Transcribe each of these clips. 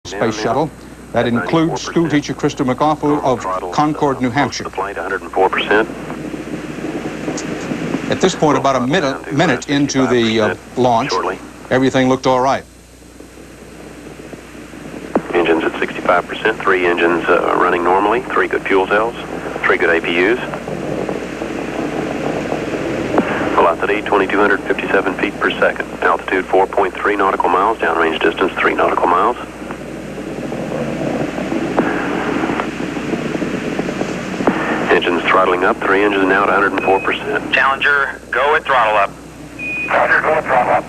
Space Shuttle. That includes schoolteacher Christa McAuliffe of Concord, New Hampshire. Flight 104%. At this point, about a minute into the launch, everything looked all right. Engines at 65%, 3 engines running normally, 3 good fuel cells, 3 good APUs. Velocity 2,257 feet per second. Altitude 4.3 nautical miles, downrange distance 3 nautical miles. Engines throttling up, 3 engines now at 104%. Challenger, go at throttle up. Roger, go at throttle up.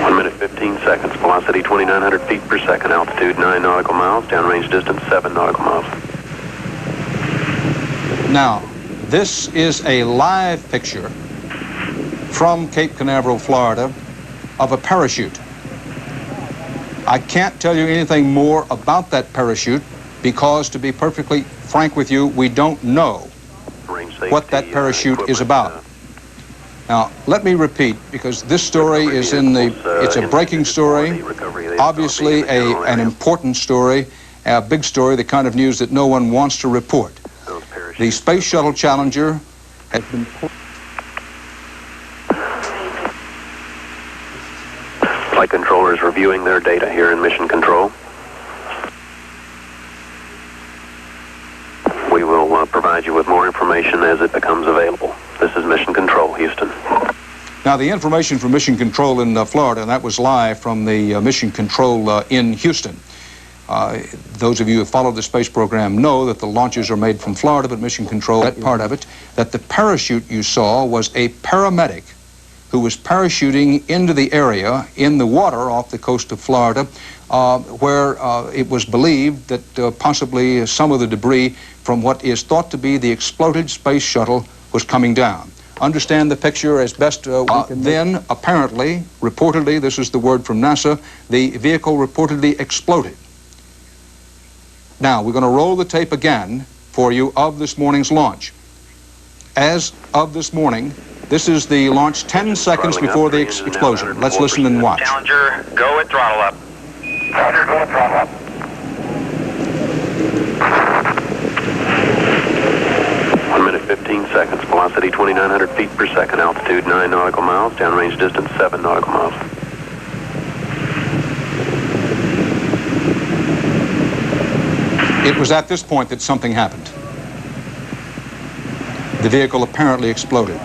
1 minute 15 seconds. Velocity 2,900 feet per second. Altitude 9 nautical miles. Downrange distance 7 nautical miles. Now, this is a live picture from Cape Canaveral, Florida, of a parachute. I can't tell you anything more about that parachute because, to be perfectly frank with you, we don't know what that parachute is about. Now, let me repeat, because this story is it's a breaking story, obviously an important story, a big story, the kind of news that no one wants to report. The Space Shuttle Challenger has been... Flight controllers reviewing their data here in Mission Control. We will provide you with more information as it becomes available. This is Mission Control, Houston. Now, the information from Mission Control in Florida, and that was live from the Mission Control in Houston. Those of you who followed the space program know that the launches are made from Florida, but Mission Control, that part of it, that the parachute you saw was a paramedic who was parachuting into the area in the water off the coast of Florida, where it was believed that possibly some of the debris from what is thought to be the exploded space shuttle was coming down. Understand the picture as best we can. Then, apparently, reportedly, this is the word from NASA, the vehicle reportedly exploded. Now, we're going to roll the tape again for you of this morning's launch. As of this morning, this is the launch 10 seconds before the explosion. Let's listen and watch. Challenger, go at throttle up. Roger, go at throttle up. 1 minute 15 seconds. Velocity 2,900 feet per second. Altitude 9 nautical miles. Downrange distance 7 nautical miles. It was at this point that something happened. The vehicle apparently exploded.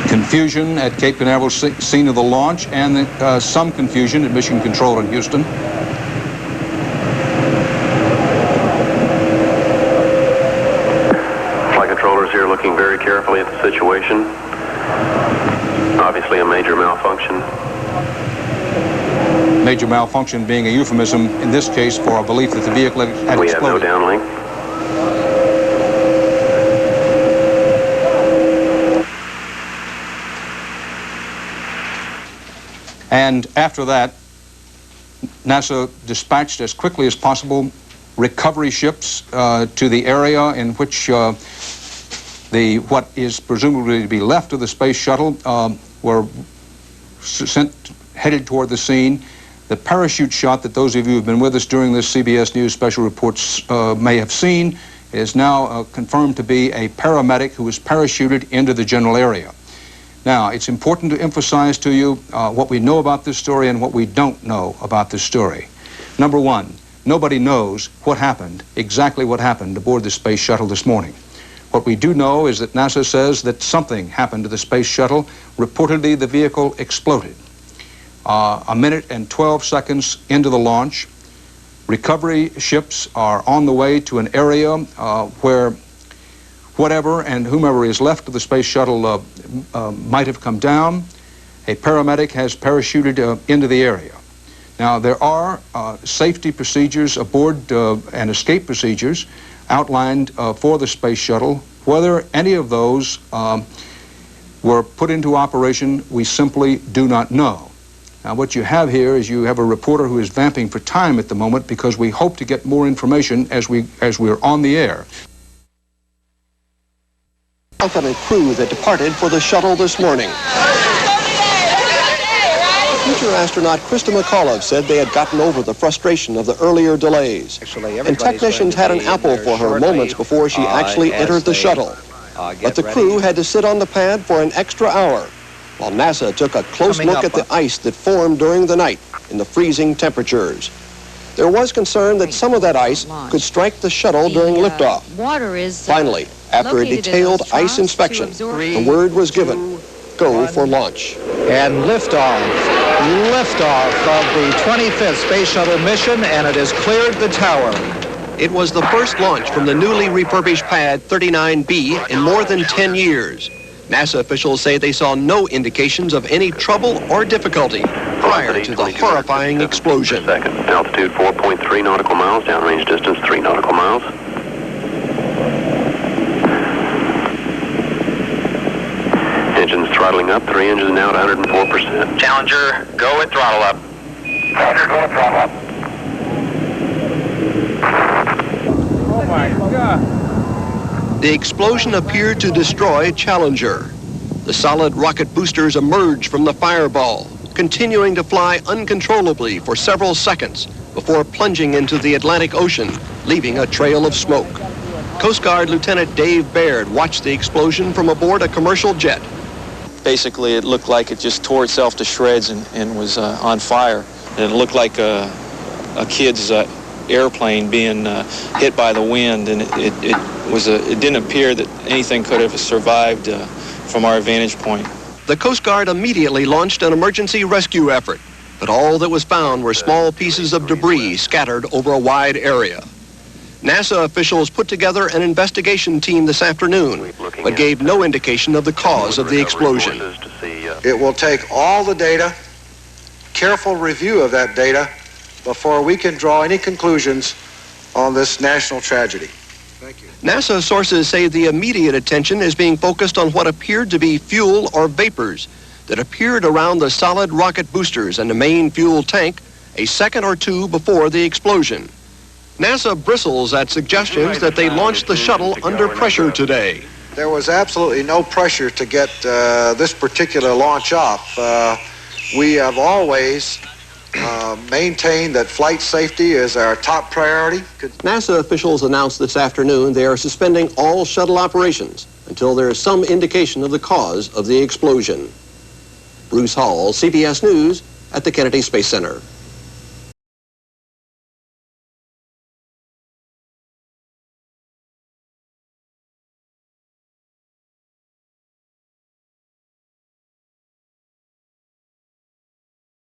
Confusion at Cape Canaveral, scene of the launch, and some confusion at Mission Control in Houston. Flight controllers here looking very carefully at the situation. Obviously a major malfunction. Major malfunction being a euphemism in this case for a belief that the vehicle had We exploded. have no downlink. And after that, NASA dispatched as quickly as possible recovery ships to the area in which what is presumably to be left of the space shuttle were headed toward the scene. The parachute shot that those of you who have been with us during this CBS News special reports may have seen is now confirmed to be a paramedic who was parachuted into the general area. Now, it's important to emphasize to you what we know about this story and what we don't know about this story. Number one, nobody knows what happened, exactly what happened aboard the space shuttle this morning. What we do know is that NASA says that something happened to the space shuttle. Reportedly, the vehicle exploded. A minute and 12 seconds into the launch, recovery ships are on the way to an area where whatever and whomever is left of the space shuttle might have come down. A paramedic has parachuted into the area. Now, there are safety procedures aboard and escape procedures outlined for the space shuttle. Whether any of those were put into operation, we simply do not know. Now, what you have here is you have a reporter who is vamping for time at the moment because we hope to get more information as we're on the air. confident crew that departed for the shuttle this morning. Future astronaut Christa McAuliffe said they had gotten over the frustration of the earlier delays. And technicians had an apple for her moments before she actually entered the shuttle. But the crew had to sit on the pad for an extra hour, while NASA took a close look at the ice that formed during the night in the freezing temperatures. There was concern that some of that ice could strike the shuttle during liftoff. Finally, after a detailed ice inspection, the word was given, go for launch. And liftoff of the 25th Space Shuttle mission, and it has cleared the tower. It was the first launch from the newly refurbished pad 39B in more than 10 years. NASA officials say they saw no indications of any trouble or difficulty prior to the horrifying explosion. Altitude 4.3 nautical miles, downrange distance 3 nautical miles. Engines throttling up, 3 engines now at 104%. Challenger, go at throttle up. Challenger, go at throttle up. Oh my God. The explosion appeared to destroy Challenger. The solid rocket boosters emerged from the fireball, continuing to fly uncontrollably for several seconds before plunging into the Atlantic Ocean, leaving a trail of smoke. Coast Guard Lieutenant Dave Baird watched the explosion from aboard a commercial jet. Basically, it looked like it just tore itself to shreds and was on fire. And it looked like a kid's airplane being hit by the wind, and it didn't appear that anything could have survived from our vantage point. The Coast Guard immediately launched an emergency rescue effort, but all that was found were small pieces of debris scattered over a wide area. NASA officials put together an investigation team this afternoon, but gave no indication of the cause of the explosion. It will take all the data, careful review of that data, before we can draw any conclusions on this national tragedy. Thank you. NASA sources say the immediate attention is being focused on what appeared to be fuel or vapors that appeared around the solid rocket boosters and the main fuel tank a second or two before the explosion. NASA bristles at suggestions that they launched the shuttle under pressure today. There was absolutely no pressure to get this particular launch off. We have always maintained that flight safety is our top priority. NASA officials announced this afternoon they are suspending all shuttle operations until there is some indication of the cause of the explosion. Bruce Hall, CBS News at the Kennedy Space Center.